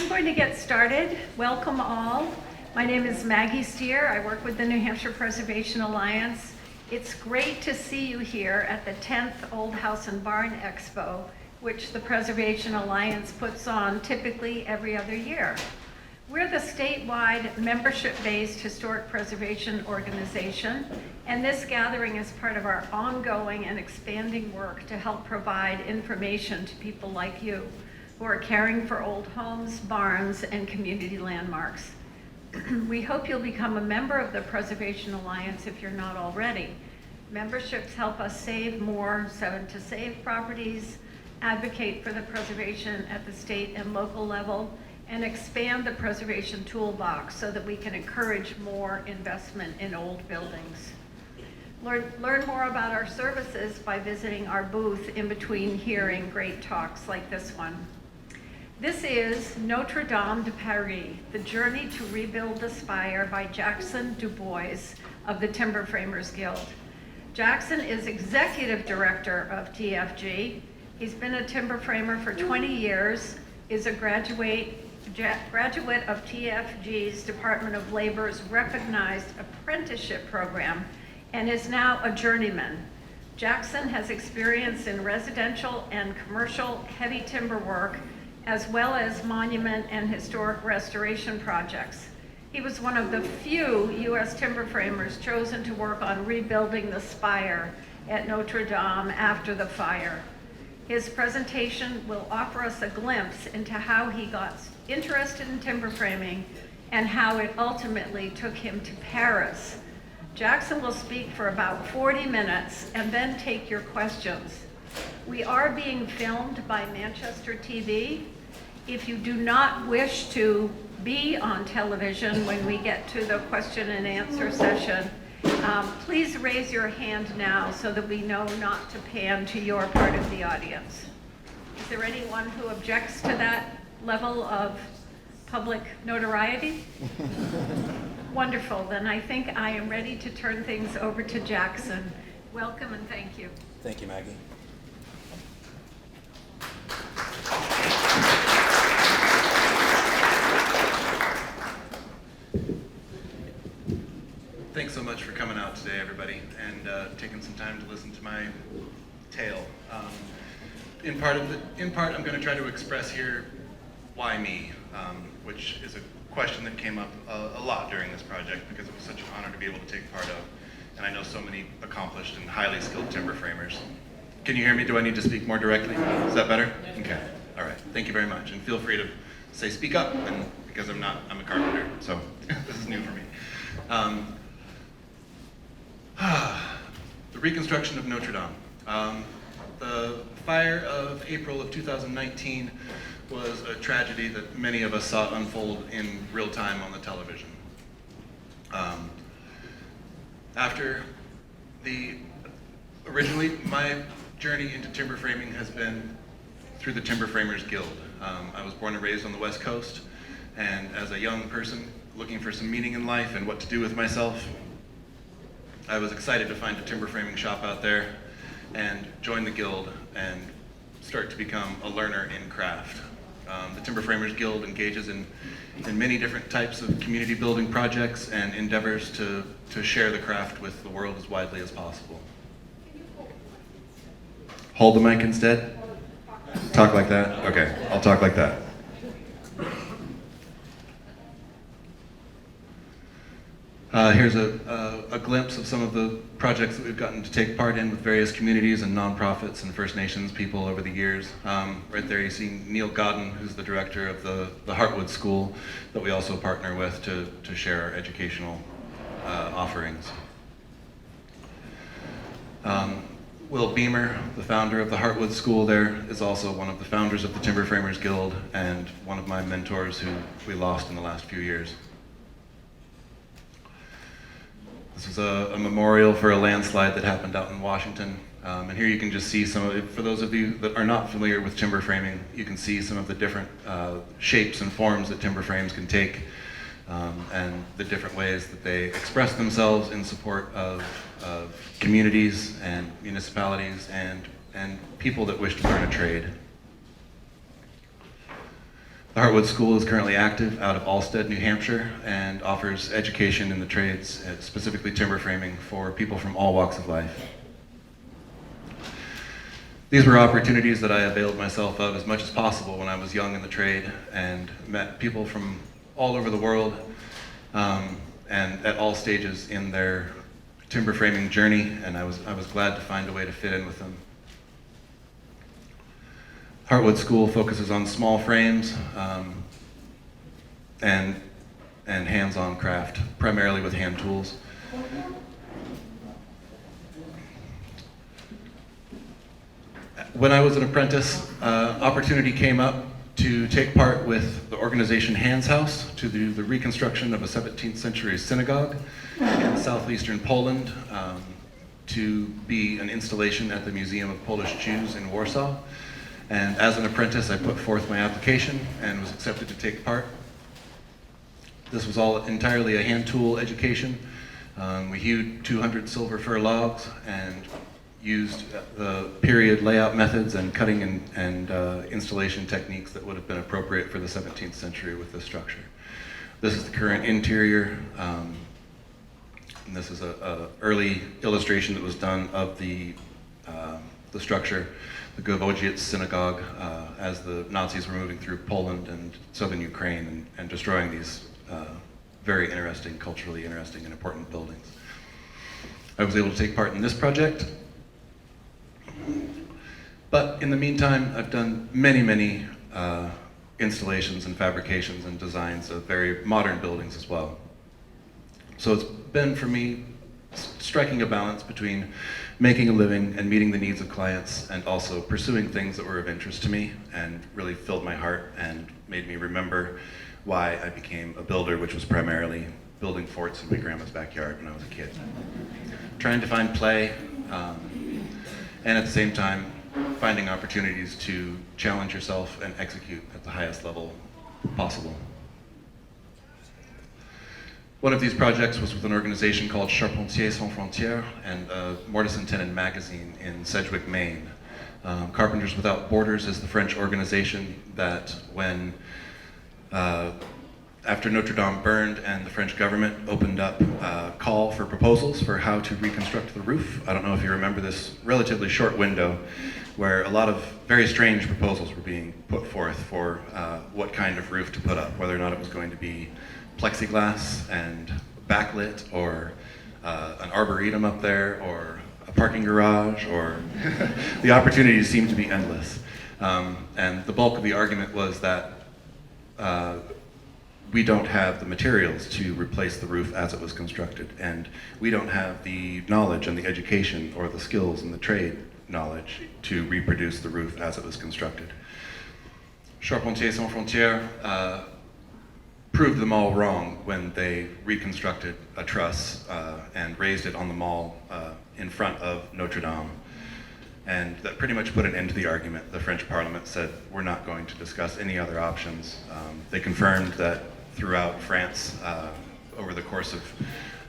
I'm going to get started. Welcome all. My name is Maggie Steer. I work with the New Hampshire Preservation Alliance. It's great to see you here at the 10th Old House and Barn Expo, which the Preservation Alliance puts on typically every other year. We're the statewide membership-based historic preservation organization, and this gathering is part of our ongoing and expanding work to help provide information to people like you who are caring for old homes, barns, and community landmarks. We hope you'll become a member of the Preservation Alliance if you're not already. Memberships help us save more 7-to-save properties, advocate for the preservation at the state and local level, and expand the preservation toolbox so that we can encourage more investment in old buildings. Learn more about our services by visiting our booth in between hearing great talks like this one. This is Notre de Paris, The Journey to Rebuild the Spire by Jackson DuBois of the Timber Framers Guild. Jackson is executive director of TFG. He's been a timber framer for 20 years, is a graduate of TFG's Department of Labor's recognized apprenticeship program, and is now a journeyman. Jackson has experience in residential and commercial heavy timber work, as well as monument and historic restoration projects. He was one of the few U.S. timber framers chosen to work on rebuilding the spire at Notre Dame after the fire. His presentation will offer us a glimpse into how he got interested in timber framing and how it ultimately took him to Paris. Jackson will speak for about 40 minutes and then take your questions. We are being filmed by Manchester TV. If you do not wish to be on television when we get to the question and answer session, please raise your hand now so that we know not to pan to your part of the audience. Is there anyone who objects to that level of public notoriety? Wonderful, then I think I am ready to turn things over to Jackson. Welcome and thank you. Thank you, Maggie. Thanks so much for coming out today, everybody, and taking some time to listen to my tale. In part, I'm going to try to express here why me, which is a question that came up a lot during this project because it was such an honor to be able to take part of, and I know so many accomplished and highly skilled timber framers. Can you hear me? Do I need to speak more directly? Is that better? Okay. All right. Thank you very much, and feel free to say speak up, and because I'm a carpenter, so this is new for me. The reconstruction of Notre Dame. The fire of April of 2019 was a tragedy that many of us saw unfold in real time on the television. Originally, my journey into timber framing has been through the Timber Framers Guild. I was born and raised on the West Coast, and as a young person looking for some meaning in life and what to do with myself, I was excited to find a timber framing shop out there and join the guild and start to become a learner in craft. The Timber Framers Guild engages in many different types of community building projects and endeavors to share the craft with the world as widely as possible. Hold the mic instead? Talk like that? Okay, I'll talk like that. Here's a glimpse of some of the projects that we've gotten to take part in with various communities and nonprofits and First Nations people over the years. Right there you see Neil Godden, who's the director of the Heartwood School that we also partner with to share our educational offerings. Will Beamer, the founder of the Heartwood School there, is also one of the founders of the Timber Framers Guild and one of my mentors who we lost in the last few years. This is a memorial for a landslide that happened out in Washington. And here you can just see some of it. For those of you that are not familiar with timber framing, you can see some of the different shapes and forms that timber frames can take and the different ways that they express themselves in support of communities and municipalities and people that wish to learn a trade. The Heartwood School is currently active out of Alstead, New Hampshire, and offers education in the trades, specifically timber framing, for people from all walks of life. These were opportunities that I availed myself of as much as possible when I was young in the trade and met people from all over the world and at all stages in their timber framing journey, and I was glad to find a way to fit in with them. Heartwood School focuses on small frames and hands-on craft, primarily with hand tools. When I was an apprentice, opportunity came up to take part with the organization Hands House to do the reconstruction of a 17th century synagogue in southeastern Poland, to be an installation at the Museum of Polish Jews in Warsaw. And as an apprentice, I put forth my application and was accepted to take part. This was all entirely a hand tool education. We hewed 200 silver fir logs and used the period layout methods and cutting and installation techniques that would have been appropriate for the 17th century with this structure. This is the current interior, and this is a early illustration that was done of the structure, the Gowodziec synagogue, as the Nazis were moving through Poland and southern Ukraine and destroying these very interesting, culturally interesting and important buildings. I was able to take part in this project. But in the meantime, I've done many installations and fabrications and designs of very modern buildings as well. So it's been, for me, striking a balance between making a living and meeting the needs of clients, and also pursuing things that were of interest to me and really filled my heart and made me remember why I became a builder, which was primarily building forts in my grandma's backyard when I was a kid. Trying to find play, and at the same time, finding opportunities to challenge yourself and execute at the highest level possible. One of these projects was with an organization called Charpentiers Sans Frontières and a mortise and tenon magazine in Sedgwick, Maine. Carpenters Without Borders is the French organization that when, after Notre Dame burned and the French government opened up a call for proposals for how to reconstruct the roof. I don't know if you remember this relatively short window where a lot of very strange proposals were being put forth for what kind of roof to put up, whether or not it was going to be plexiglass and backlit, or an arboretum up there, or a parking garage, or the opportunities seemed to be endless. And the bulk of the argument was that we don't have the materials to replace the roof as it was constructed, and we don't have the knowledge and the education or the skills and the trade knowledge to reproduce the roof as it was constructed. Charpentiers Sans Frontières proved them all wrong when they reconstructed a truss and raised it on the mall in front of Notre Dame. And that pretty much put an end to the argument. The French Parliament said, we're not going to discuss any other options. They confirmed that throughout France, over the course of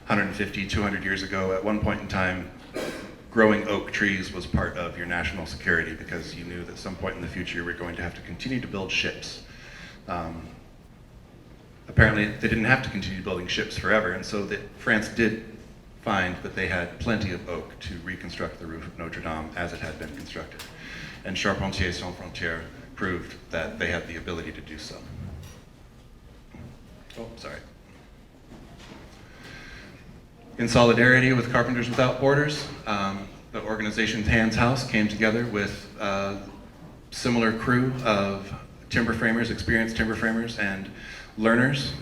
150, 200 years ago, at one point in time, growing oak trees was part of your national security, because you knew that at some point in the future you were going to have to continue to build ships. Apparently they didn't have to continue building ships forever, and so that France did find that they had plenty of oak to reconstruct the roof of Notre Dame as it had been constructed. And Charpentiers Sans Frontières proved that they had the ability to do so. Oh, sorry. In solidarity with Carpenters Without Borders, the organization Hands House came together with a similar crew of timber framers, experienced timber framers, and learners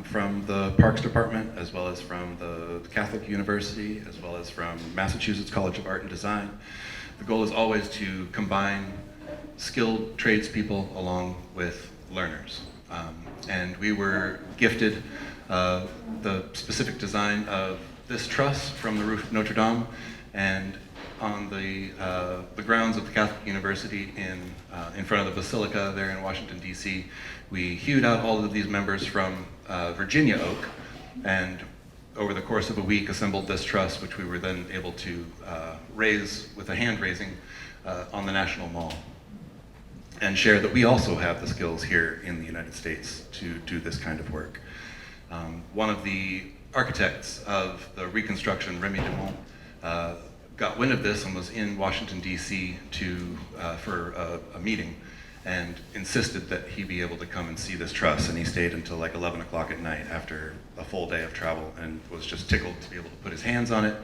from the Parks Department, as well as from the Catholic University, as well as from Massachusetts College of Art and Design. The goal is always to combine skilled tradespeople along with learners. And we were gifted the specific design of this truss from the roof of Notre Dame, and on the grounds of the Catholic University in front of the Basilica there in Washington, D.C., we hewed out all of these members from Virginia oak, and over the course of a week assembled this truss, which we were then able to raise with a hand raising on the National Mall. and share that we also have the skills here in the United States to do this kind of work. One of the architects of the reconstruction, Remy Dumont, got wind of this and was in Washington, D.C. For a meeting, and insisted that he be able to come and see this truss, and he stayed until like 11 o'clock at night after a full day of travel, and was just tickled to be able to put his hands on it,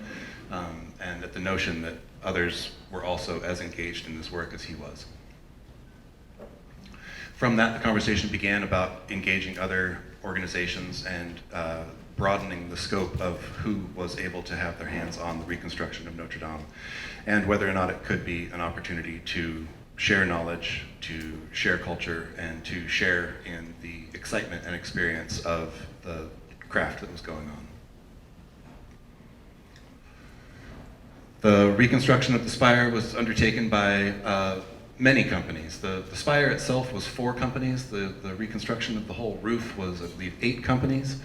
and at the notion that others were also as engaged in this work as he was. From that, the conversation began about engaging other organizations and broadening the scope of who was able to have their hands on the reconstruction of Notre Dame, and whether or not it could be an opportunity to share knowledge, to share culture, and to share in the excitement and experience of the craft that was going on. The reconstruction of the spire was undertaken by many companies. The spire itself was 4 companies. The reconstruction of the whole roof was, I believe, 8 companies.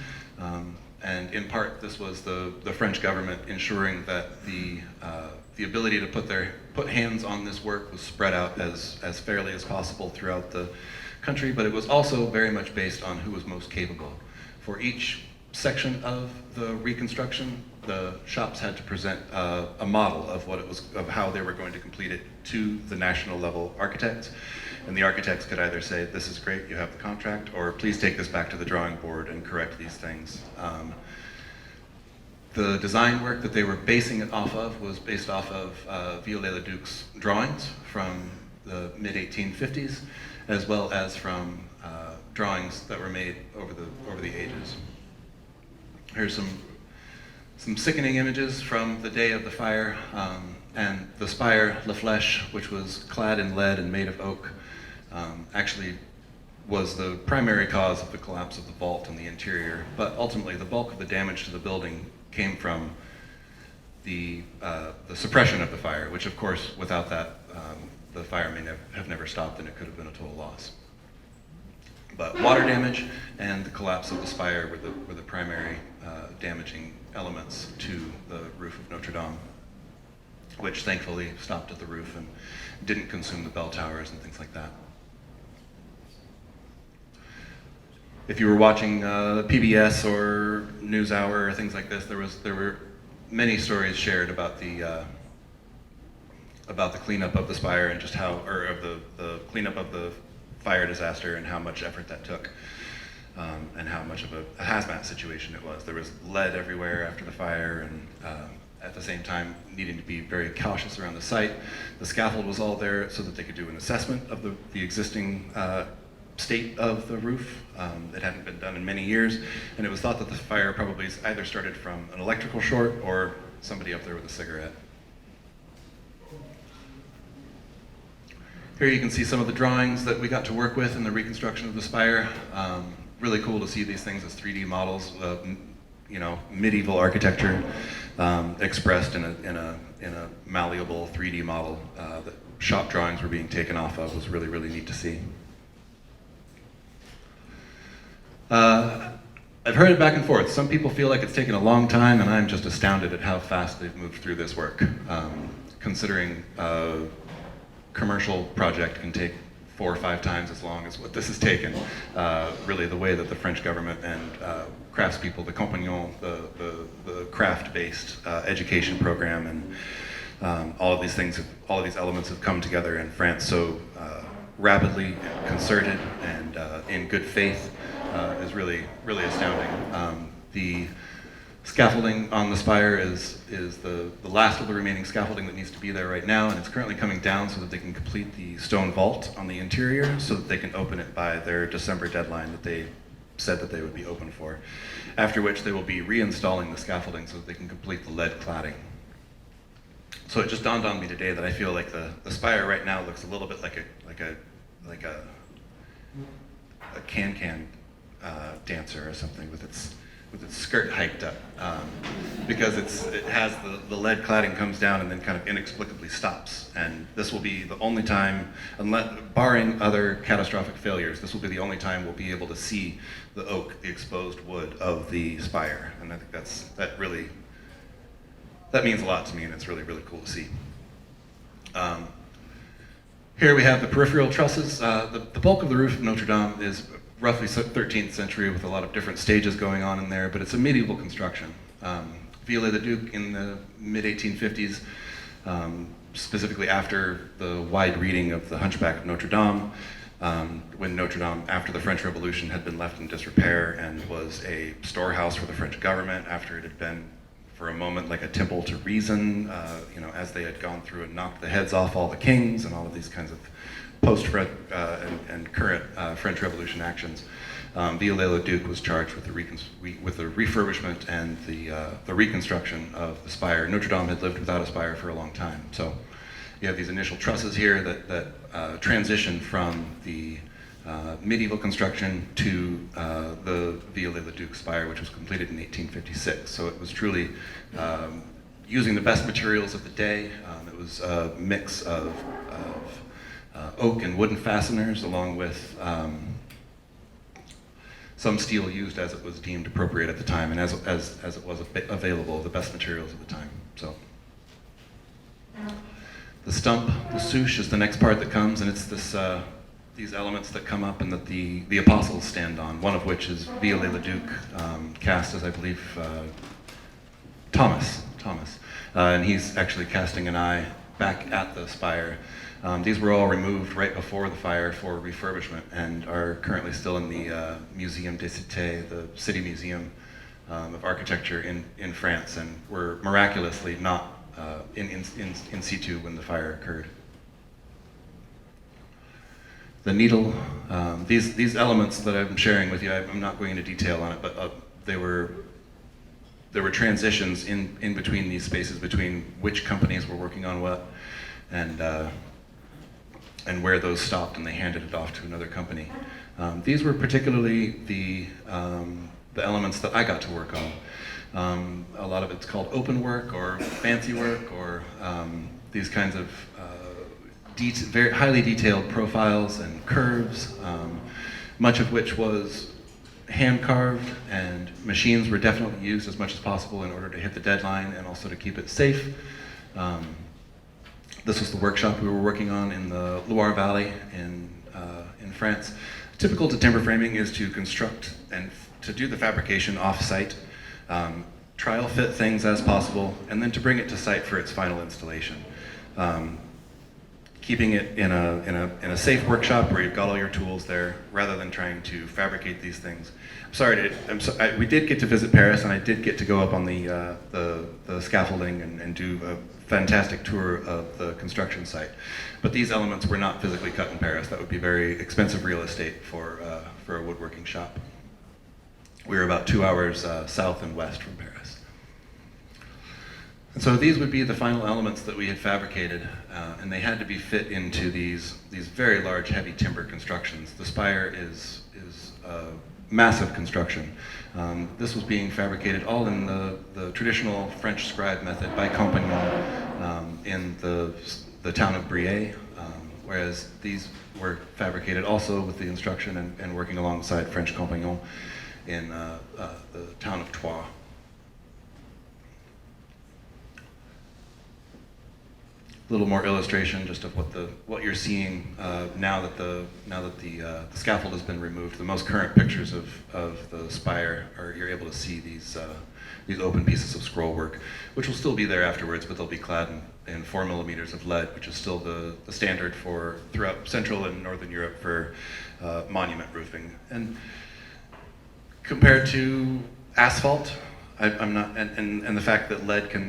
And in part, this was the French government ensuring that the ability to put hands on this work was spread out as fairly as possible throughout the country, but it was also very much based on who was most capable. For each section of the reconstruction, the shops had to present a model of how they were going to complete it to the national level architects. And the architects could either say, this is great, you have the contract, or please take this back to the drawing board and correct these things. The design work that they were basing it off of was based off of Viollet-le-Duc's drawings from the mid-1850s, as well as from drawings that were made over the ages. Here's some sickening images from the day of the fire, and the spire, La Flèche, which was clad in lead and made of oak, actually was the primary cause of the collapse of the vault and the interior, but ultimately the bulk of the damage to the building came from the suppression of the fire, which of course, without that, the fire may have never stopped and it could have been a total loss. But water damage and the collapse of the spire were the primary damaging elements to the roof of Notre Dame, which thankfully stopped at the roof and didn't consume the bell towers and things like that. If you were watching PBS or NewsHour or things like this, there were many stories shared about the cleanup of the spire and just the cleanup of the fire disaster and how much effort that took, and how much of a hazmat situation it was. There was lead everywhere after the fire, and at the same time needing to be very cautious around the site. The scaffold was all there so that they could do an assessment of the existing state of the roof. It hadn't been done in many years, and it was thought that the fire probably either started from an electrical short or somebody up there with a cigarette. Here you can see some of the drawings that we got to work with in the reconstruction of the spire. Really cool to see these things as 3D models of, medieval architecture expressed in a malleable 3D model that shop drawings were being taken off of. Was really, really neat to see. I've heard it back and forth. Some people feel like it's taken a long time, and I'm just astounded at how fast they've moved through this work. Considering a commercial project can take 4 or 5 times as long as what this has taken. Really, the way that the French government and craftspeople, the Compagnon, the craft-based education program, and all of these things, all of these elements have come together in France so rapidly, concerted, and in good faith is really, really astounding. The scaffolding on the spire is the last of the remaining scaffolding that needs to be there right now, and it's currently coming down so that they can complete the stone vault on the interior so that they can open it by their December deadline that they said that they would be open for, after which they will be reinstalling the scaffolding so that they can complete the lead cladding. So it just dawned on me today that I feel like the spire right now looks a little bit like a can-can dancer or something with its skirt hiked up, because it has the lead cladding comes down and then kind of inexplicably stops. And this will be the only time, barring other catastrophic failures, this will be the only time we'll be able to see the oak, the exposed wood of the spire. And I think that means a lot to me, and it's really, really cool to see. Here we have the peripheral trusses. The bulk of the roof of Notre Dame is roughly 13th century with a lot of different stages going on in there, but it's a medieval construction. Viollet-le-Duc in the mid-1850s, specifically after the wide reading of the Hunchback of Notre Dame, when Notre Dame, after the French Revolution, had been left in disrepair and was a storehouse for the French government after it had been, for a moment, like a temple to reason, as they had gone through and knocked the heads off all the kings and all of these kinds of post-French and current French Revolution actions. Viollet-le-Duc was charged with the refurbishment and the reconstruction of the spire. Notre Dame had lived without a spire for a long time. So you have these initial trusses here that transition from the medieval construction to the Viollet-le-Duc spire, which was completed in 1856. So it was truly using the best materials of the day. It was a mix of oak and wooden fasteners, along with some steel used as it was deemed appropriate at the time, and as it was available, the best materials at the time. So the stump, the souche, is the next part that comes, and it's these elements that come up and that the apostles stand on, one of which is Viollet-le-Duc, cast as, I believe, Thomas. And he's actually casting an eye back at the spire. These were all removed right before the fire for refurbishment and are currently still in the Muséum des Cités, the city museum of architecture in France, and were miraculously not in situ when the fire occurred. The needle, these elements that I'm sharing with you, I'm not going into detail on it, but there were transitions in between these spaces, between which companies were working on what, and where those stopped, and they handed it off to another company. These were particularly the elements that I got to work on. A lot of it's called open work or fancy work, or these kinds of very highly detailed profiles and curves, much of which was hand carved, and machines were definitely used as much as possible in order to hit the deadline and also to keep it safe. This was the workshop we were working on in the Loire Valley in France. Typical to timber framing is to construct and to do the fabrication off-site, trial fit things as possible, and then to bring it to site for its final installation. Keeping it in a safe workshop where you've got all your tools there, rather than trying to fabricate these things. We did get to visit Paris, and I did get to go up on the scaffolding and do a fantastic tour of the construction site. But these elements were not physically cut in Paris. That would be very expensive real estate for a woodworking shop. We were about 2 hours south and west from Paris. And so these would be the final elements that we had fabricated, and they had to be fit into these very large, heavy timber constructions. The spire is a massive construction. This was being fabricated all in the traditional French scribe method by compagnon in the town of Briey, whereas these were fabricated also with the instruction and working alongside French compagnon in the town of Troyes. A little more illustration just of what you're seeing now that the scaffold has been removed. The most current pictures of the spire you're able to see these open pieces of scroll work, which will still be there afterwards, but they'll be clad in 4 millimeters of lead, which is still the standard throughout Central and Northern Europe for monument roofing. And compared to asphalt, I'm not, and the fact that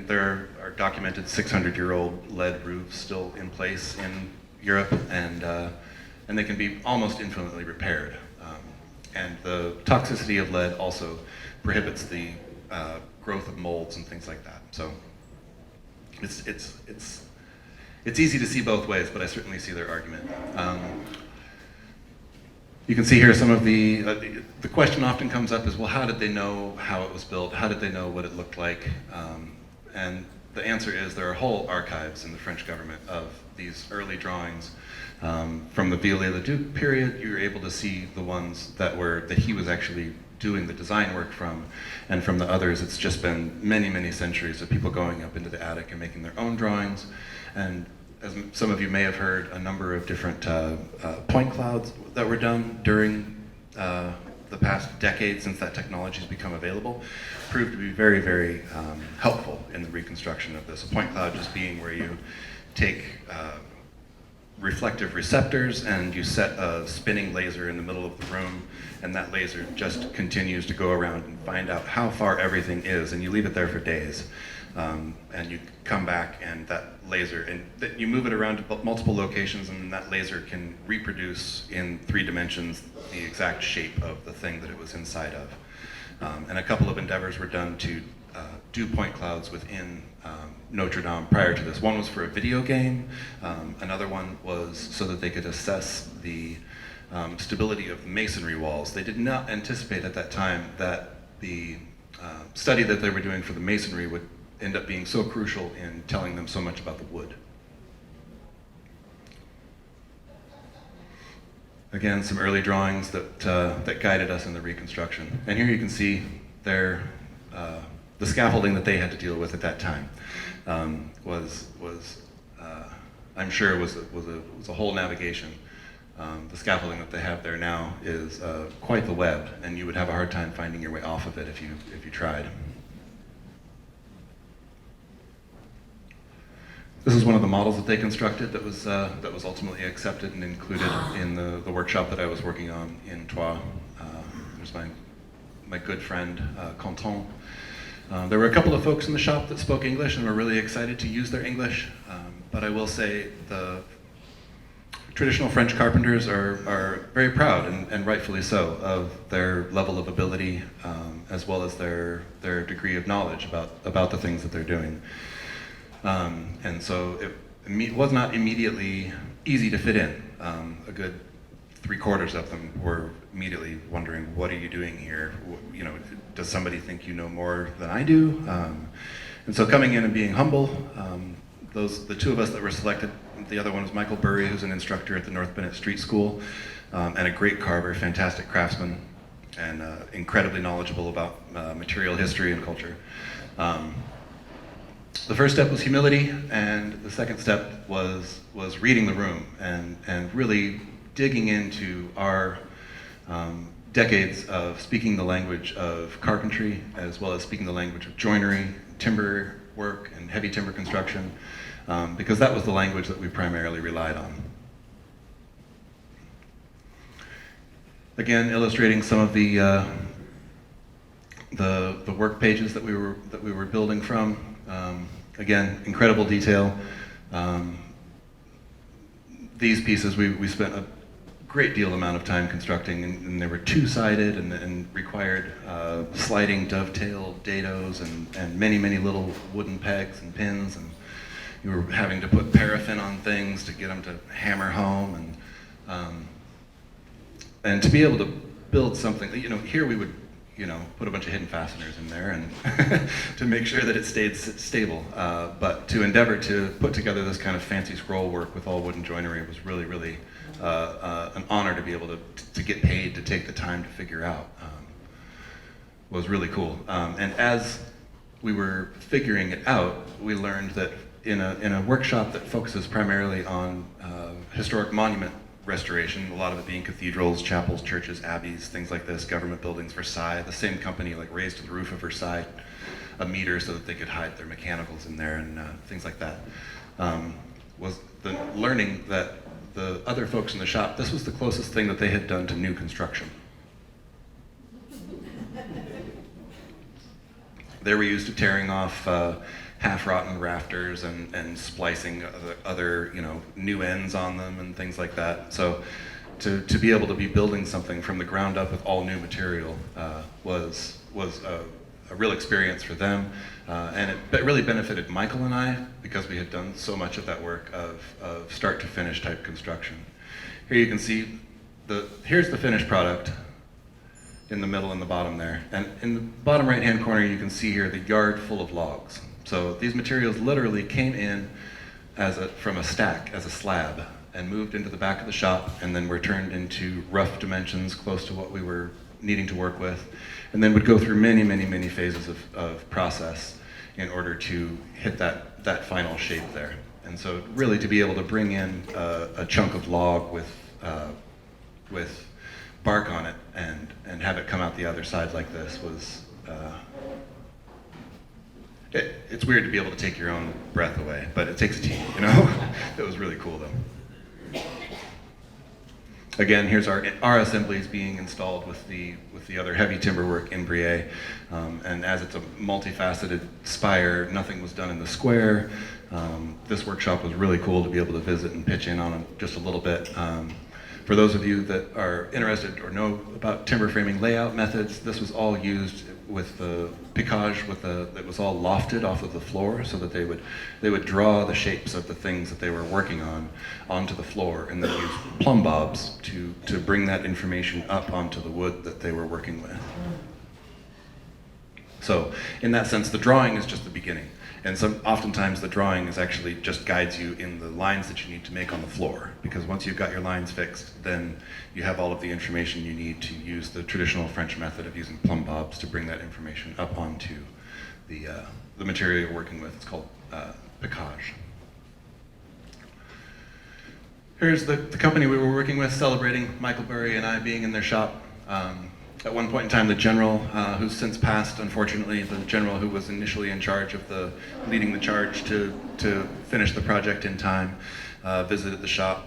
there are documented 600-year-old lead roofs still in place in Europe, and they can be almost infinitely repaired. And the toxicity of lead also prohibits the growth of molds and things like that. So it's easy to see both ways, but I certainly see their argument. You can see here some of the question often comes up is, well, how did they know how it was built? How did they know what it looked like? And the answer is there are whole archives in the French government of these early drawings. From the Viollet-le-Duc period, you're able to see the ones that he was actually doing the design work from, and from the others, it's just been many, many centuries of people going up into the attic and making their own drawings. And as some of you may have heard, a number of different point clouds that were done during the past decade since that technology has become available, proved to be very, very helpful in the reconstruction of this. A point cloud just being where you take reflective receptors and you set a spinning laser in the middle of the room, and that laser just continues to go around and find out how far everything is, and you leave it there for days. And you come back and that laser, and you move it around to multiple locations, and that laser can reproduce in 3 dimensions the exact shape of the thing that it was inside of. And a couple of endeavors were done to do point clouds within Notre Dame prior to this. One was for a video game, another one was so that they could assess the stability of the masonry walls. They did not anticipate at that time that the study that they were doing for the masonry would end up being so crucial in telling them so much about the wood. Again, some early drawings that guided us in the reconstruction. And here you can see the scaffolding that they had to deal with at that time was I'm sure was a whole navigation. The scaffolding that they have there now is quite the web, and you would have a hard time finding your way off of it if you tried. This is one of the models that they constructed that was ultimately accepted and included in the workshop that I was working on in Troyes. There's my good friend, Quentin. There were a couple of folks in the shop that spoke English and were really excited to use their English, but I will say the traditional French carpenters are very proud, and rightfully so, of their level of ability as well as their degree of knowledge about the things that they're doing. And so it was not immediately easy to fit in. A good 3/4 of them were immediately wondering, what are you doing here? You know, does somebody think you know more than I do? And so coming in and being humble, the 2 of us that were selected, the other one was Michael Burry, who's an instructor at the North Bennett Street School, and a great carver, fantastic craftsman, and incredibly knowledgeable about material history and culture. The first step was humility, and the second step was reading the room and really digging into our decades of speaking the language of carpentry, as well as speaking the language of joinery, timber work, and heavy timber construction, because that was the language that we primarily relied on. Again, illustrating some of the work pages that we were building from. Again, incredible detail. These pieces we spent a great deal amount of time constructing, and they were 2-sided and required sliding dovetail dados and many little wooden pegs and pins, and you were having to put paraffin on things to get them to hammer home, and to be able to build something. Here we would put a bunch of hidden fasteners in there and to make sure that it stayed stable. But to endeavor to put together this kind of fancy scroll work with all wooden joinery was really, really an honor to be able to get paid to take the time to figure out. Was really cool. And as we were figuring it out, we learned that in a workshop that focuses primarily on historic monument restoration, a lot of it being cathedrals, chapels, churches, abbeys, things like this, government buildings, Versailles. The same company raised to the roof of Versailles a meter so that they could hide their mechanicals in there and things like that. Was the learning that the other folks in the shop, this was the closest thing that they had done to new construction. They were used to tearing off half-rotten rafters and splicing other new ends on them and things like that. So to be able to be building something from the ground up with all new material was a real experience for them, and it really benefited Michael and I because we had done so much of that work of start to finish type construction. Here you can see here's the finished product in the middle and the bottom there, and in the bottom right hand corner you can see here the yard full of logs. So these materials literally came in from a stack as a slab and moved into the back of the shop, and then were turned into rough dimensions close to what we were needing to work with, and then would go through many phases of process in order to hit that final shape there. And so really to be able to bring in a chunk of log with bark on it and have it come out the other side like this was, it's weird to be able to take your own breath away, but it takes a team, you know? It was really cool though. Again, here's our assemblies being installed with the other heavy timber work in Brie, and as it's a multifaceted spire, nothing was done in the square. This workshop was really cool to be able to visit and pitch in on it just a little bit. For those of you that are interested or know about timber framing layout methods, this was all used with the piquage, that was all lofted off of the floor, so that they would draw the shapes of the things that they were working on onto the floor, and then use plumb bobs to bring that information up onto the wood that they were working with. So in that sense, the drawing is just the beginning. And oftentimes the drawing is actually just guides you in the lines that you need to make on the floor. Because once you've got your lines fixed, then you have all of the information you need to use the traditional French method of using plumb bobs to bring that information up onto the material you're working with. It's called piquage. Here's the company we were working with, celebrating Michael Burry and I being in their shop. At one point in time, the general, who's since passed, unfortunately, the general who was initially in charge of leading the charge to finish the project in time, visited the shop.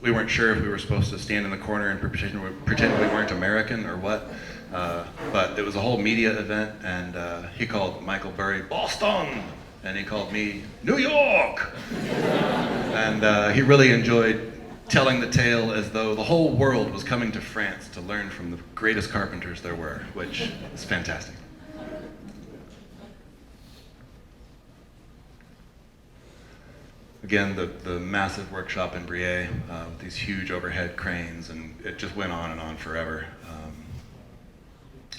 We weren't sure if we were supposed to stand in the corner and pretend we weren't American or what, but it was a whole media event, and he called Michael Burry Boston, and he called me New York, and he really enjoyed telling the tale as though the whole world was coming to France to learn from the greatest carpenters there were, which is fantastic. Again, the massive workshop in Brie with these huge overhead cranes, and it just went on and on forever.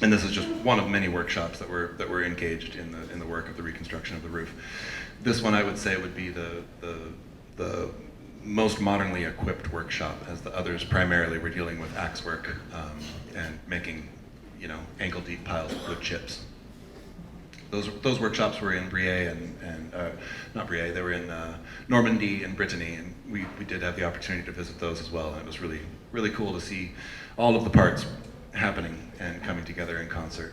And this is just one of many workshops that were engaged in the work of the reconstruction of the roof. This one I would say would be the most modernly equipped workshop, as the others primarily were dealing with axe work and making, ankle-deep piles of wood chips. Those workshops were in Brie and not Brie, they were in Normandy and Brittany, and we did have the opportunity to visit those as well, and it was really, really cool to see all of the parts happening and coming together in concert.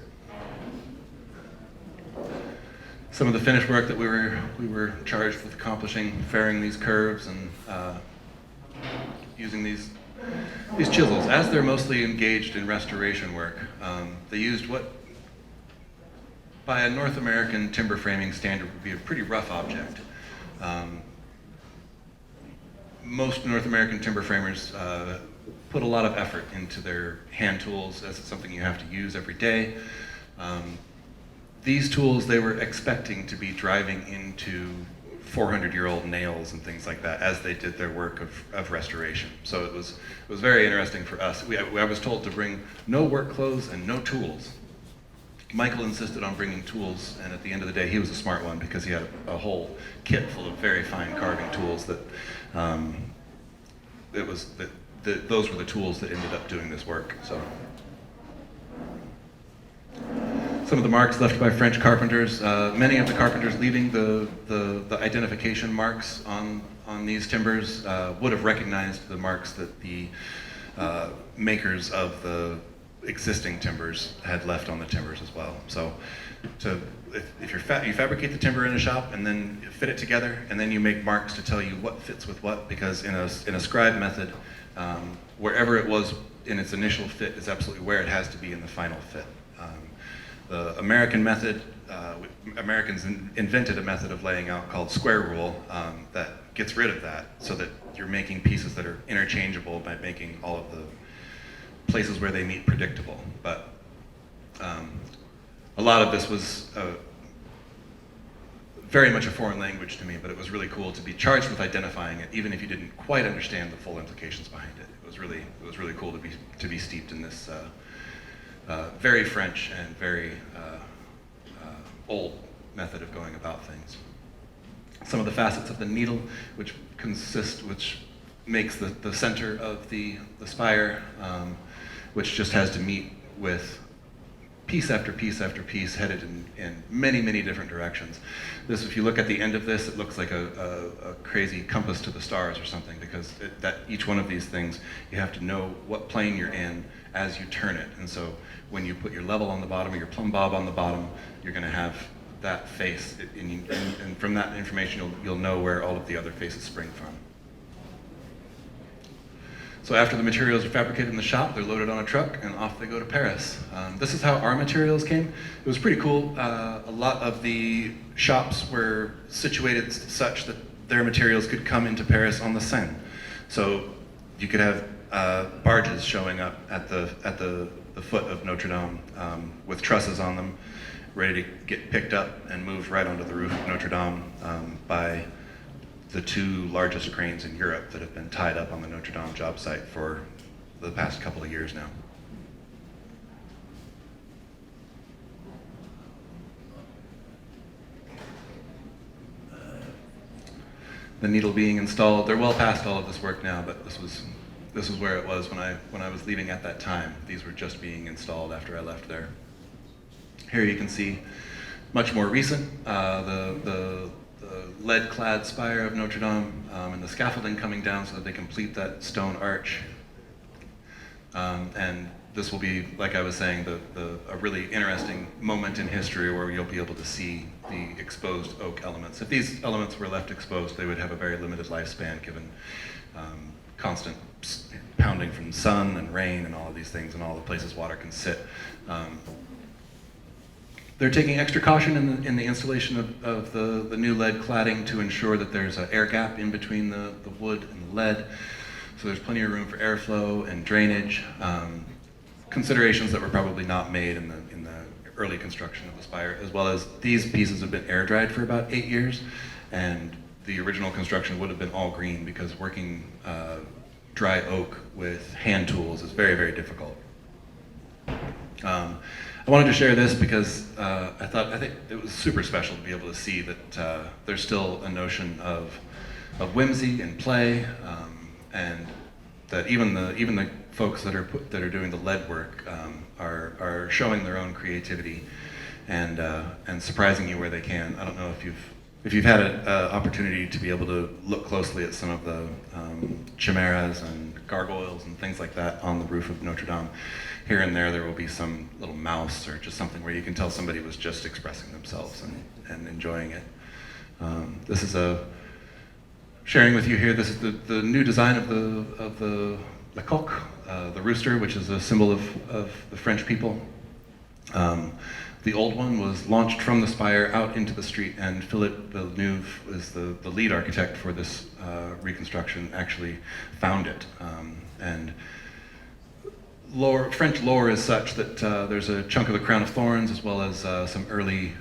Some of the finished work that we were charged with accomplishing, fairing these curves and using these chisels. As they're mostly engaged in restoration work, they used what by a North American timber framing standard would be a pretty rough object. Most North American timber framers put a lot of effort into their hand tools, as it's something you have to use every day. These tools they were expecting to be driving into 400-year-old nails and things like that as they did their work of restoration. So it was very interesting for us. I was told to bring no work clothes and no tools. Michael insisted on bringing tools, and at the end of the day, he was a smart one because he had a whole kit full of very fine carving tools that those were the tools that ended up doing this work. So. Some of the marks left by French carpenters, many of the carpenters leaving the identification marks on these timbers would have recognized the marks that the makers of the existing timbers had left on the timbers as well. So if you fabricate the timber in a shop and then fit it together, and then you make marks to tell you what fits with what, because in a scribe method, wherever it was in its initial fit is absolutely where it has to be in the final fit. The American method, Americans invented a method of laying out called square rule that gets rid of that, so that you're making pieces that are interchangeable by making all of the places where they meet predictable. But a lot of this was very much a foreign language to me, but it was really cool to be charged with identifying it, even if you didn't quite understand the full implications behind it. It was really cool to be steeped in this very French and very old method of going about things. Some of the facets of the needle, which makes the center of the spire, which just has to meet with piece after piece after piece headed in many, many different directions. This, if you look at the end of this, it looks like a crazy compass to the stars or something, because each one of these things, you have to know what plane you're in as you turn it. And so when you put your level on the bottom or your plumb bob on the bottom, you're going to have that face, and from that information you'll know where all of the other faces spring from. So after the materials are fabricated in the shop, they're loaded on a truck and off they go to Paris. This is how our materials came. It was pretty cool. A lot of the shops were situated such that their materials could come into Paris on the Seine. So you could have barges showing up at the foot of Notre Dame with trusses on them, ready to get picked up and moved right onto the roof of Notre Dame by the two largest cranes in Europe that have been tied up on the Notre Dame job site for the past couple of years now. The needle being installed, they're well past all of this work now, but this was where it was when I was leaving at that time. These were just being installed after I left there. Here you can see much more recent, the lead-clad spire of Notre Dame and the scaffolding coming down so that they complete that stone arch. And this will be, like I was saying, a really interesting moment in history where you'll be able to see the exposed oak elements. If these elements were left exposed, they would have a very limited lifespan given constant pounding from sun and rain and all of these things and all the places water can sit. They're taking extra caution in the installation of the new lead cladding to ensure that there's an air gap in between the wood and the lead. So there's plenty of room for airflow and drainage. Considerations that were probably not made in the early construction of the spire, as well as these pieces have been air dried for about 8 years, and the original construction would have been all green because working dry oak with hand tools is very, very difficult. I wanted to share this because I think it was super special to be able to see that there's still a notion of whimsy and play, and that even the folks that are doing the lead work are showing their own creativity and surprising you where they can. I don't know if you've had an opportunity to be able to look closely at some of the chimeras and gargoyles and things like that on the roof of Notre Dame. Here and there will be some little mouse or just something where you can tell somebody was just expressing themselves and enjoying it. This is sharing with you here. This is the new design of the la coque, the rooster, which is a symbol of the French people. The old one was launched from the spire out into the street, and Philippe Villeneuve is the lead architect for this reconstruction, actually found it. And French lore is such that there's a chunk of the crown of thorns as well as some early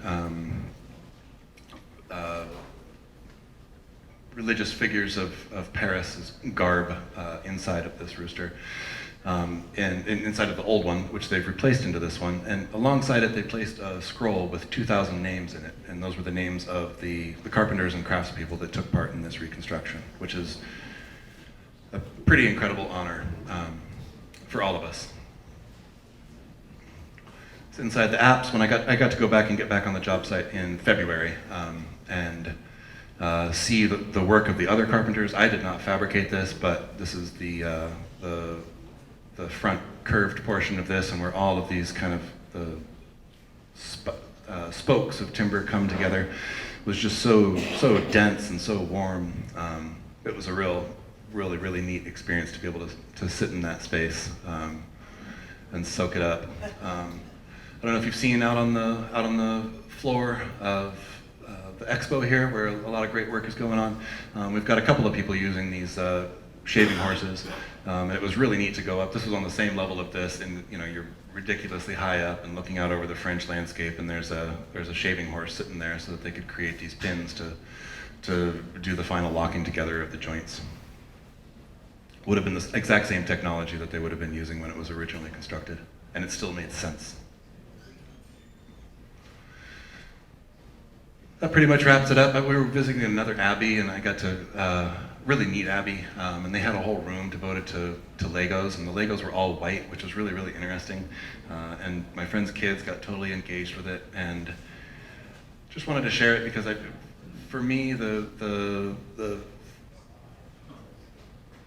religious figures of Paris' garb inside of this rooster. And inside of the old one, which they've replaced into this one. And alongside it, they placed a scroll with 2,000 names in it. And those were the names of the carpenters and craftspeople that took part in this reconstruction, which is a pretty incredible honor for all of us. It's inside the apse. When I got to go back and get back on the job site in February and see the work of the other carpenters. I did not fabricate this, but this is the front curved portion of this, and where all of these kind of the spokes of timber come together, was just so dense and so warm. It was a really neat experience to be able to sit in that space and soak it up. I don't know if you've seen out on the floor of the Expo here, where a lot of great work is going on. We've got a couple of people using these shaving horses. It was really neat to go up. This was on the same level of this, and you're ridiculously high up and looking out over the French landscape, and there's a shaving horse sitting there so that they could create these pins to do the final locking together of the joints. Would have been the exact same technology that they would have been using when it was originally constructed, and it still made sense. That pretty much wraps it up. We were visiting another abbey, and I got to really neat abbey, and they had a whole room devoted to Legos, and the Legos were all white, which was really, really interesting. And my friend's kids got totally engaged with it, and just wanted to share it because for me, the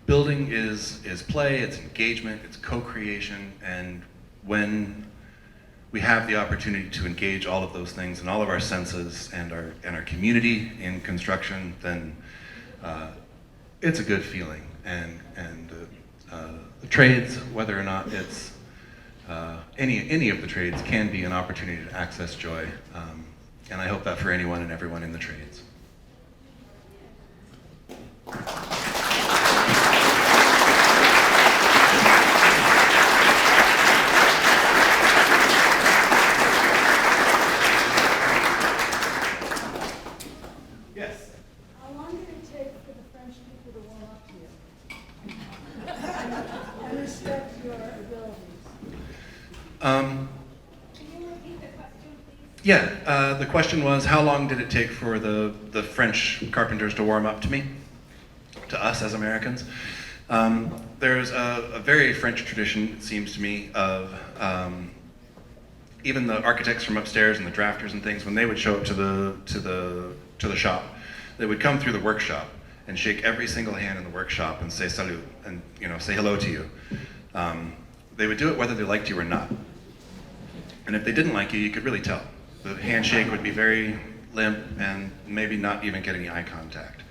building is play, it's engagement, it's co-creation, and when we have the opportunity to engage all of those things and all of our senses and our community in construction, then it's a good feeling. And the trades, whether or not it's any of the trades, can be an opportunity to access joy. And I hope that for anyone and everyone in the trades. Yes. How long did it take for the French people to warm up to you? And respect your abilities? Can you repeat the question, please? Yeah, the question was, how long did it take for the French carpenters to warm up to me, to us as Americans? There's a very French tradition, it seems to me, of even the architects from upstairs and the drafters and things, when they would show up to the shop, they would come through the workshop and shake every single hand in the workshop and say salut, and say hello to you. They would do it whether they liked you or not. And if they didn't like you, you could really tell. The handshake would be very limp and maybe not even get any eye contact.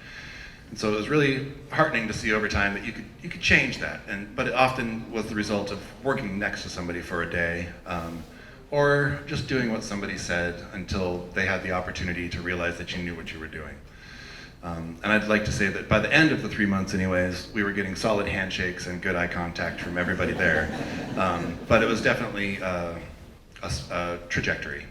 And so it was really heartening to see over time that you could change that. But it often was the result of working next to somebody for a day, or just doing what somebody said until they had the opportunity to realize that you knew what you were doing. And I'd like to say that by the end of the 3 months anyways, we were getting solid handshakes and good eye contact from everybody there. But it was definitely a trajectory.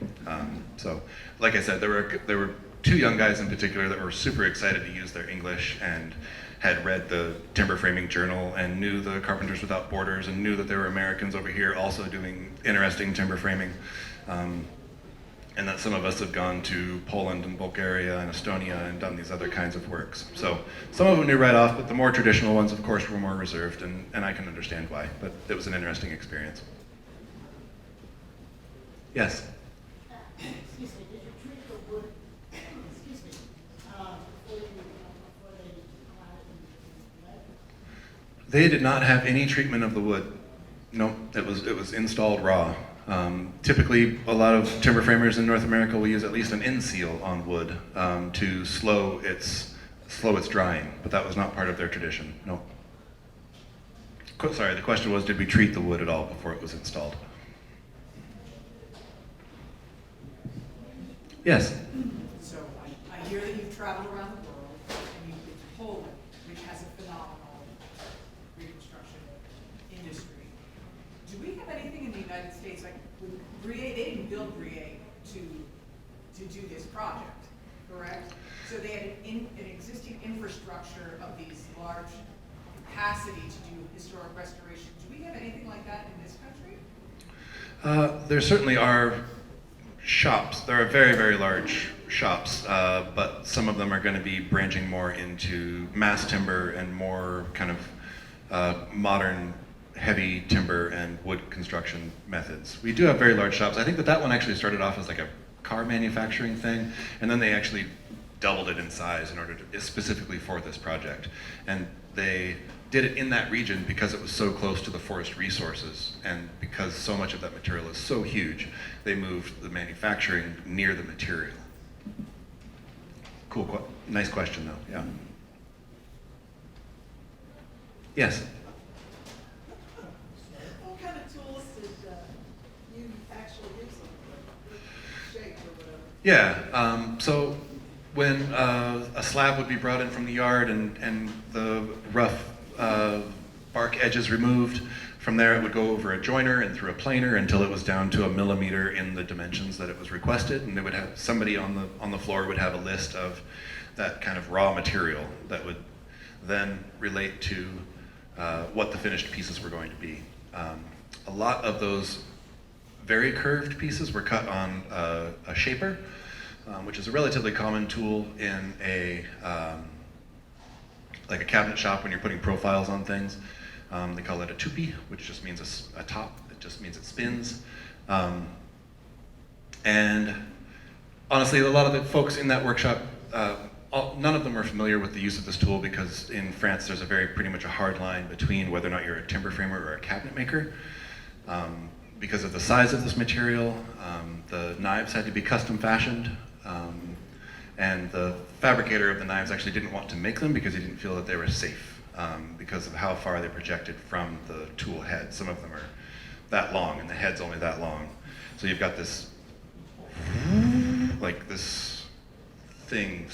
So, like I said, there were two young guys in particular that were super excited to use their English and had read the Timber Framing Journal and knew the Carpenters Without Borders and knew that there were Americans over here also doing interesting timber framing. And that some of us have gone to Poland and Bulgaria and Estonia and done these other kinds of works. So some of them knew right off, but the more traditional ones, of course, were more reserved, and I can understand why, but it was an interesting experience. Yes? Excuse me, did you treat the wood, excuse me, before they clad it in lead? They did not have any treatment of the wood. No, it was installed raw. Typically, a lot of timber framers in North America will use at least an in-seal on wood to slow its drying, but that was not part of their tradition. No. Sorry, the question was, did we treat the wood at all before it was installed? Yes. So I hear that you've traveled around the world and you've been to Poland, which has a phenomenal reconstruction industry. Do we have anything in the United States, like with Brie, they didn't build Brie to do this project, correct? So they had an existing infrastructure of these large capacity to do historic restoration. Do we have anything like that in this country? There certainly are shops. There are very, very large shops, but some of them are going to be branching more into mass timber and more kind of modern heavy timber and wood construction methods. We do have very large shops. I think that one actually started off as like a car manufacturing thing, and then they actually doubled it in size in order to, specifically for this project. And they did it in that region because it was so close to the forest resources, and because so much of that material is so huge, they moved the manufacturing near the material. Cool, nice question though, yeah. Yes? What kind of tools did you actually use, like shape or whatever? Yeah, so when a slab would be brought in from the yard and the rough bark edges removed, from there it would go over a joiner and through a planer until it was down to a millimeter in the dimensions that it was requested, and they would have somebody on the floor would have a list of that kind of raw material that would then relate to what the finished pieces were going to be. A lot of those very curved pieces were cut on a shaper, which is a relatively common tool in a like a cabinet shop when you're putting profiles on things. They call it a toupee, which just means a top. It just means it spins. And honestly, a lot of the folks in that workshop, none of them were familiar with the use of this tool because in France there's pretty much a hard line between whether or not you're a timber framer or a cabinet maker. Because of the size of this material, the knives had to be custom fashioned, and the fabricator of the knives actually didn't want to make them because he didn't feel that they were safe because of how far they projected from the tool head. Some of them are that long and the head's only that long. So you've got this, like this thing,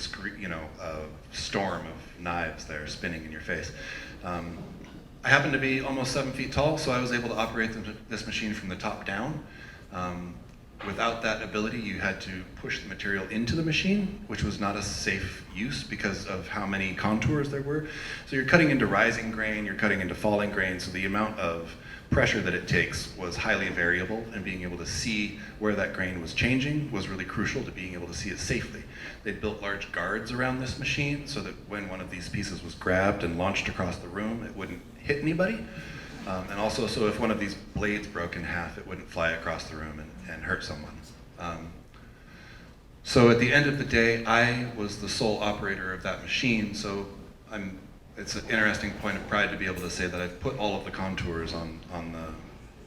storm of knives there spinning in your face. I happen to be almost 7 feet tall, so I was able to operate this machine from the top down. Without that ability, you had to push the material into the machine, which was not a safe use because of how many contours there were. So you're cutting into rising grain, you're cutting into falling grain, so the amount of pressure that it takes was highly variable, and being able to see where that grain was changing was really crucial to being able to see it safely. They built large guards around this machine so that when one of these pieces was grabbed and launched across the room, it wouldn't hit anybody. And also, so if one of these blades broke in half, it wouldn't fly across the room and hurt someone. So at the end of the day, I was the sole operator of that machine, so it's an interesting point of pride to be able to say that I've put all of the contours on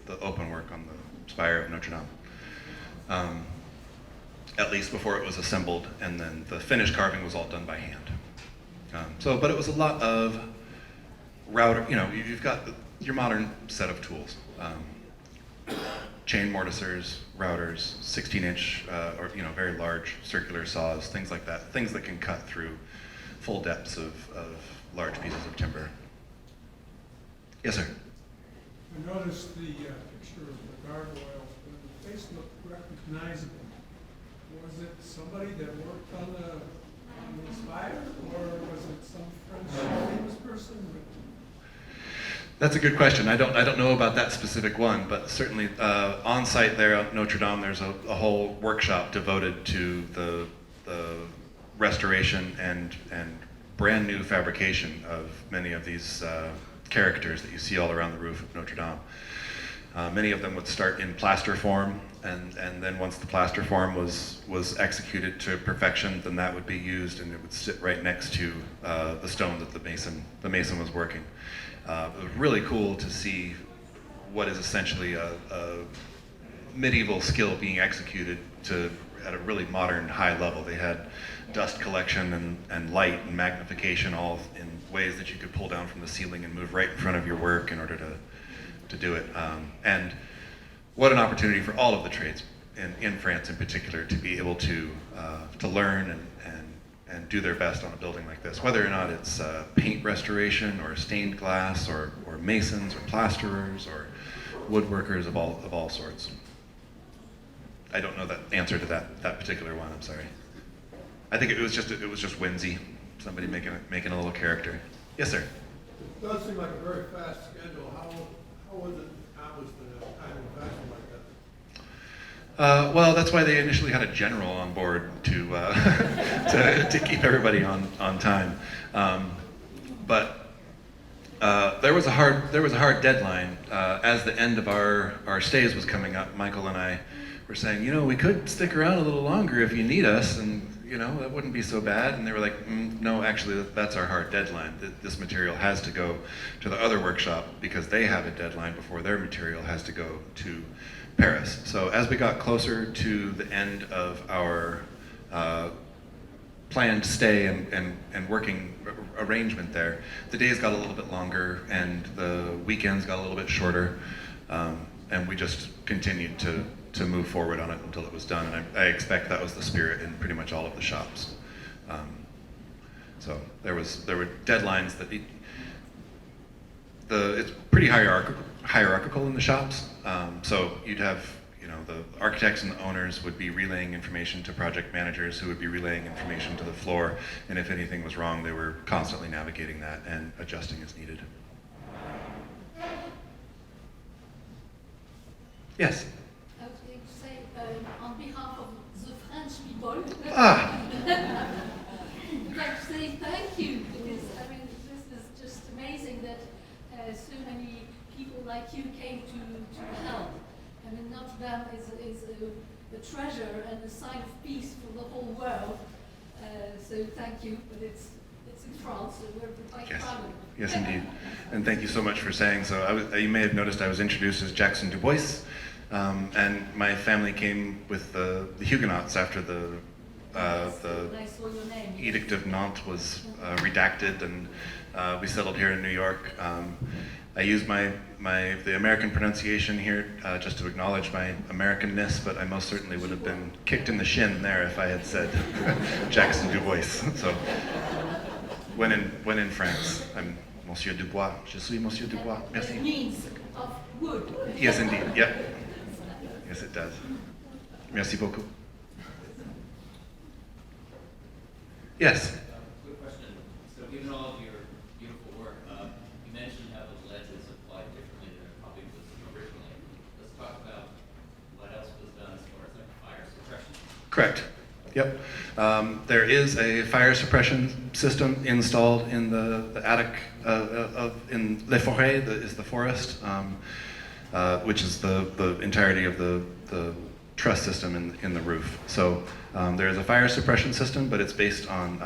the open work on the Spire of Notre Dame. At least before it was assembled, and then the finished carving was all done by hand. But it was a lot of router, you've got your modern set of tools. Chain mortisers, routers, 16-inch or very large circular saws, things like that, things that can cut through full depths of large pieces of timber. Yes, sir? I noticed the picture of the gargoyles, but the face looked recognizable. Was it somebody that worked on the Spire, or was it some French famous person? That's a good question. I don't know about that specific one, but certainly on site there at Notre Dame, there's a whole workshop devoted to the restoration and brand new fabrication of many of these characters that you see all around the roof of Notre Dame. Many of them would start in plaster form, and then once the plaster form was executed to perfection, then that would be used, and it would sit right next to the stone that the mason was working. It was really cool to see what is essentially a medieval skill being executed at a really modern high level. They had dust collection and light and magnification all in ways that you could pull down from the ceiling and move right in front of your work in order to do it. And what an opportunity for all of the trades in France in particular to be able to learn and do their best on a building like this, whether or not it's paint restoration or stained glass or masons or plasterers or woodworkers of all sorts. I don't know the answer to that particular one. I'm sorry. I think it was just whimsy, somebody making a little character. Yes, sir. It does seem like a very fast schedule. How was it accomplished in a time and fashion like that? Well, that's why they initially had a general on board to to keep everybody on time. But there was a hard deadline as the end of our stays was coming up. Michael and I were saying, we could stick around a little longer if you need us, and that wouldn't be so bad. And they were like, no, actually, that's our hard deadline. This material has to go to the other workshop because they have a deadline before their material has to go to Paris. So as we got closer to the end of our planned stay and working arrangement there, the days got a little bit longer and the weekends got a little bit shorter, and we just continued to move forward on it until it was done. And I expect that was the spirit in pretty much all of the shops. So there were deadlines that it's pretty hierarchical in the shops. So you'd have the architects and the owners would be relaying information to project managers who would be relaying information to the floor, and if anything was wrong, they were constantly navigating that and adjusting as needed. Yes? I was going to say, on behalf of the French people, Ah. I'd like to say thank you, because this a treasure and a sign of peace for the whole world. So thank you, but it's in France, so we're quite Yes. proud of it. Yes, indeed. And thank you so much for saying so. You may have noticed I was introduced as Jackson DuBois, and my family came with the Huguenots after the When I saw your name. Edict of Nantes was redacted, and we settled here in New York. I use the American pronunciation here just to acknowledge my Americanness, but I most certainly would have been kicked in the shin there if I had said Jackson DuBois. So when in France, I'm Monsieur Dubois. Je suis Monsieur Dubois. Merci. It means of wood. Yes, indeed. Yep. Yes, it does. Merci beaucoup. Yes. Quick question. So given all of your beautiful work, you mentioned how the lead is applied differently than it probably was originally. Let's talk about what else was done as far as like fire suppression. Correct. Yep. There is a fire suppression system installed in the attic in Les Forêts, is the forest, which is the entirety of the truss system in the roof. So there is a fire suppression system, but it's based on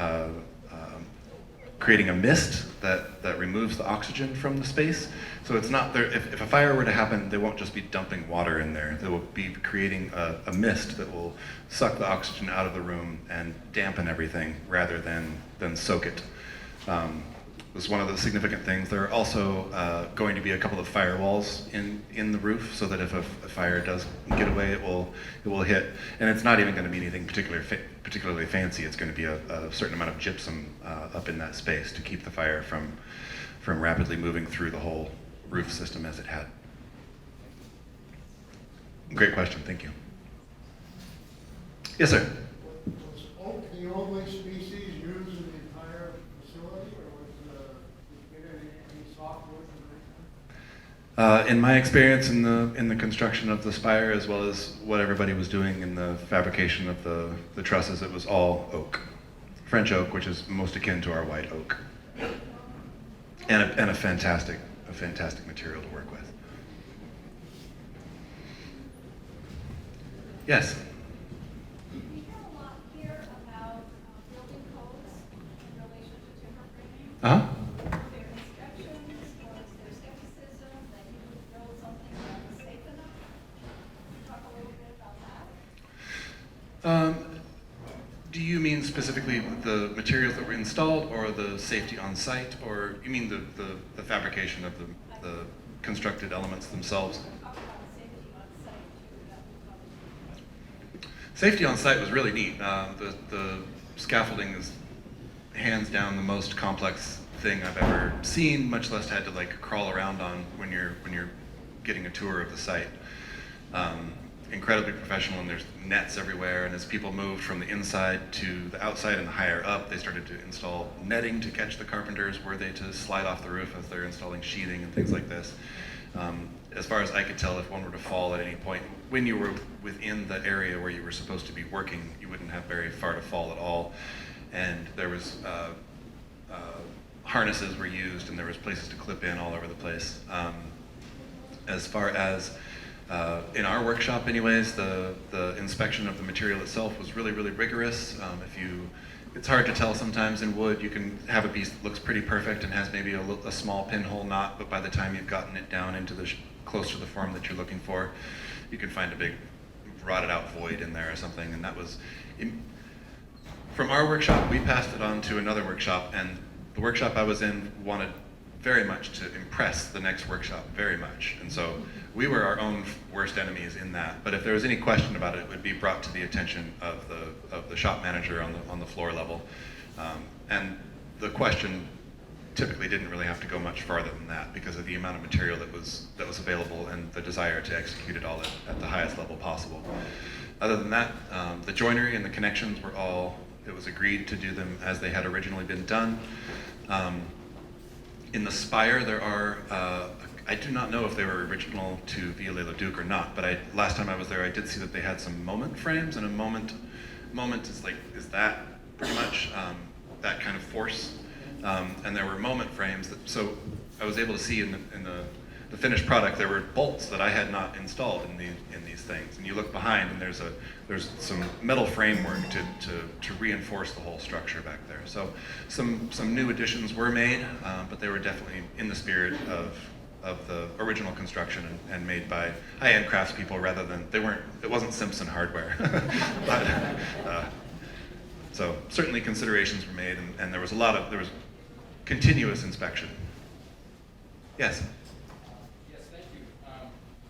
creating a mist that removes the oxygen from the space. So it's not there. If a fire were to happen, they won't just be dumping water in there. They will be creating a mist that will suck the oxygen out of the room and dampen everything rather than soak it. Was one of the significant things. There are also going to be a couple of firewalls in the roof, so that if a fire does get away, it will hit. And it's not even going to be anything particularly fancy. It's going to be a certain amount of gypsum up in that space to keep the fire from rapidly moving through the whole roof system as it had. Great question. Thank you. Yes, sir. Was oak the only species used in the entire facility, or was any softwood or anything? In my experience in the construction of the spire, as well as what everybody was doing in the fabrication of the trusses, it was all oak, French oak, which is most akin to our white oak, and a fantastic material to work with. Yes. We hear a lot here about building codes in relation to timber framing. Uh-huh. Are there inspections or is there skepticism that you would build something that is safe enough? Can you talk a little bit about that? Do you mean specifically the materials that were installed, or the safety on site, or you mean the fabrication of the constructed elements themselves? Talk about safety on site too, that would probably. Safety on site was really neat. The scaffolding is hands down the most complex thing I've ever seen, much less had to like crawl around on when you're getting a tour of the site. Incredibly professional, and there's nets everywhere, and as people moved from the inside to the outside and higher up, they started to install netting to catch the carpenters were they to slide off the roof as they're installing sheathing and things like this. As far as I could tell, if one were to fall at any point, when you were within the area where you were supposed to be working, you wouldn't have very far to fall at all. And there was harnesses were used, and there was places to clip in all over the place. As far as in our workshop anyways, the inspection of the material itself was really, really rigorous. It's hard to tell sometimes in wood. You can have a piece that looks pretty perfect and has maybe a small pinhole knot, but by the time you've gotten it down into close to the form that you're looking for, you can find a big rotted out void in there or something. And that was, from our workshop, we passed it on to another workshop, and the workshop I was in wanted very much to impress the next workshop, very much. And so we were our own worst enemies in that. But if there was any question about it, it would be brought to the attention of the shop manager on the floor level. And the question typically didn't really have to go much farther than that because of the amount of material that was available and the desire to execute it all at the highest level possible. Other than that, the joinery and the connections were all, it was agreed to do them as they had originally been done. In the spire, there are, I do not know if they were original to Viollet-le-Duc or not, but last time I was there, I did see that they had some moment frames, and a moment is that pretty much that kind of force. And there were moment frames so I was able to see in the the finished product, there were bolts that I had not installed in these things. And you look behind, and there's some metal framework to reinforce the whole structure back there. So some new additions were made, but they were definitely in the spirit of the original construction and made by high-end craftspeople rather than, it wasn't Simpson hardware. But, so certainly considerations were made, and there was continuous inspection. Yes? Yes, thank you.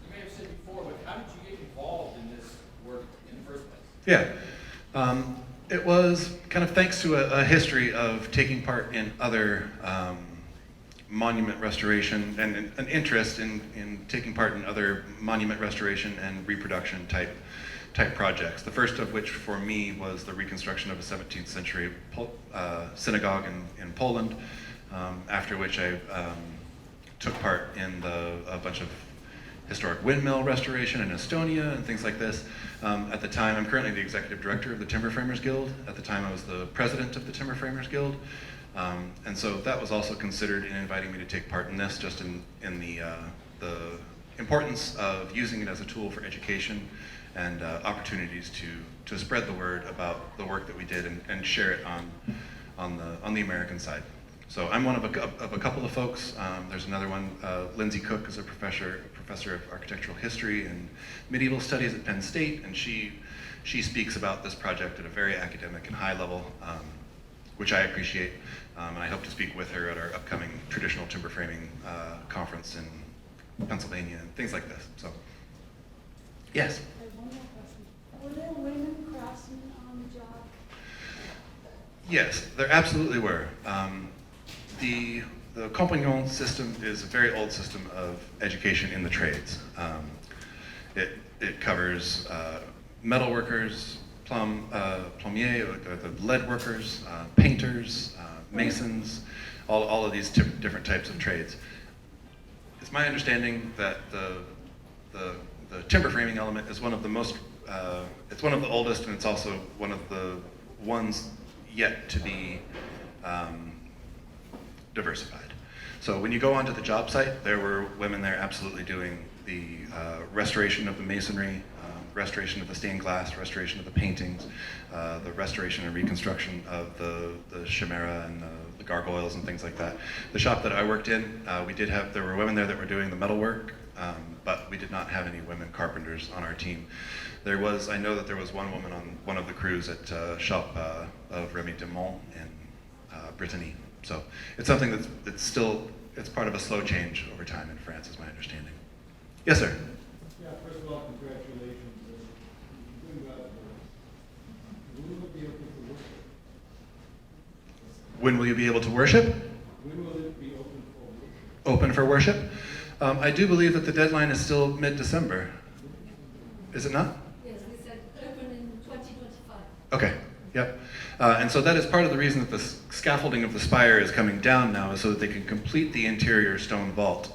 You may have said before, but how did you get involved in this work in the first place? Yeah. It was kind of thanks to a history of taking part in other monument restoration and an interest in taking part in other monument restoration and reproduction type projects. The first of which for me was the reconstruction of a 17th century synagogue in Poland, after which I took part in a bunch of historic windmill restoration in Estonia and things like this. At the time, I'm currently the executive director of the Timber Framers Guild. At the time, I was the president of the Timber Framers Guild. And so that was also considered in inviting me to take part in this, just in the importance of using it as a tool for education and opportunities to spread the word about the work that we did and share it on the American side. So I'm one of a couple of folks. There's another one, Lindsay Cook is a professor of architectural history and medieval studies at Penn State, and she speaks about this project at a very academic and high level, which I appreciate. And I hope to speak with her at our upcoming traditional timber framing conference in Pennsylvania and things like this. So, yes? I have one more question. Were there women craftsmen on the job? Yes, there absolutely were. The compagnon system is a very old system of education in the trades. It covers metal workers, plombier, the lead workers, painters, masons, all of these different types of trades. It's my understanding that the timber framing element is one of the most, it's one of the oldest, and it's also one of the ones yet to be diversified. So when you go onto the job site, there were women there absolutely doing the restoration of the masonry, restoration of the stained glass, restoration of the paintings, the restoration and reconstruction of the chimera and the gargoyles and things like that. The shop that I worked in, there were women there that were doing the metal work, but we did not have any women carpenters on our team. I know that there was one woman on one of the crews at shop of Remy Demont in Brittany. So it's something it's part of a slow change over time in France, is my understanding. Yes, sir? Yeah, first of all, congratulations. You're doing well. When will it be open for worship? When will you be able to worship? When will it be open for worship? Open for worship? I do believe that the deadline is still mid-December. Is it not? Yes, they said open in 2025. Okay, yep. And so that is part of the reason that the scaffolding of the spire is coming down now, is so that they can complete the interior stone vault,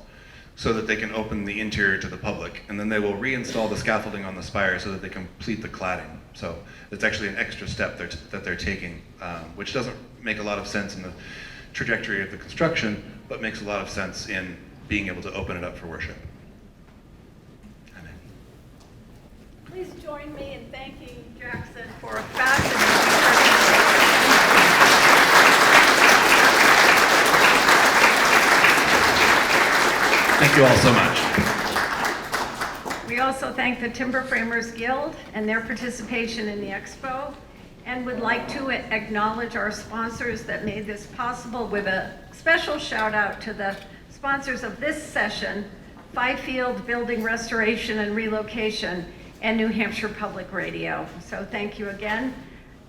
so that they can open the interior to the public. And then they will reinstall the scaffolding on the spire so that they complete the cladding. So it's actually an extra step that they're taking, which doesn't make a lot of sense in the trajectory of the construction, but makes a lot of sense in being able to open it up for worship. Amen. Please join me in thanking Jackson for a fascinating Thank you all so much. We also thank the Timber Framers Guild and their participation in the Expo, and would like to acknowledge our sponsors that made this possible, with a special shout out to the sponsors of this session, Fifield Building Restoration and Relocation, and New Hampshire Public Radio. So thank you again.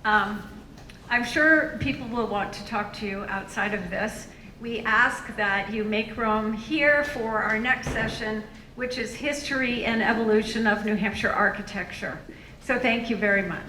I'm sure people will want to talk to you outside of this. We ask that you make room here for our next session, which is History and Evolution of New Hampshire Architecture. So thank you very much.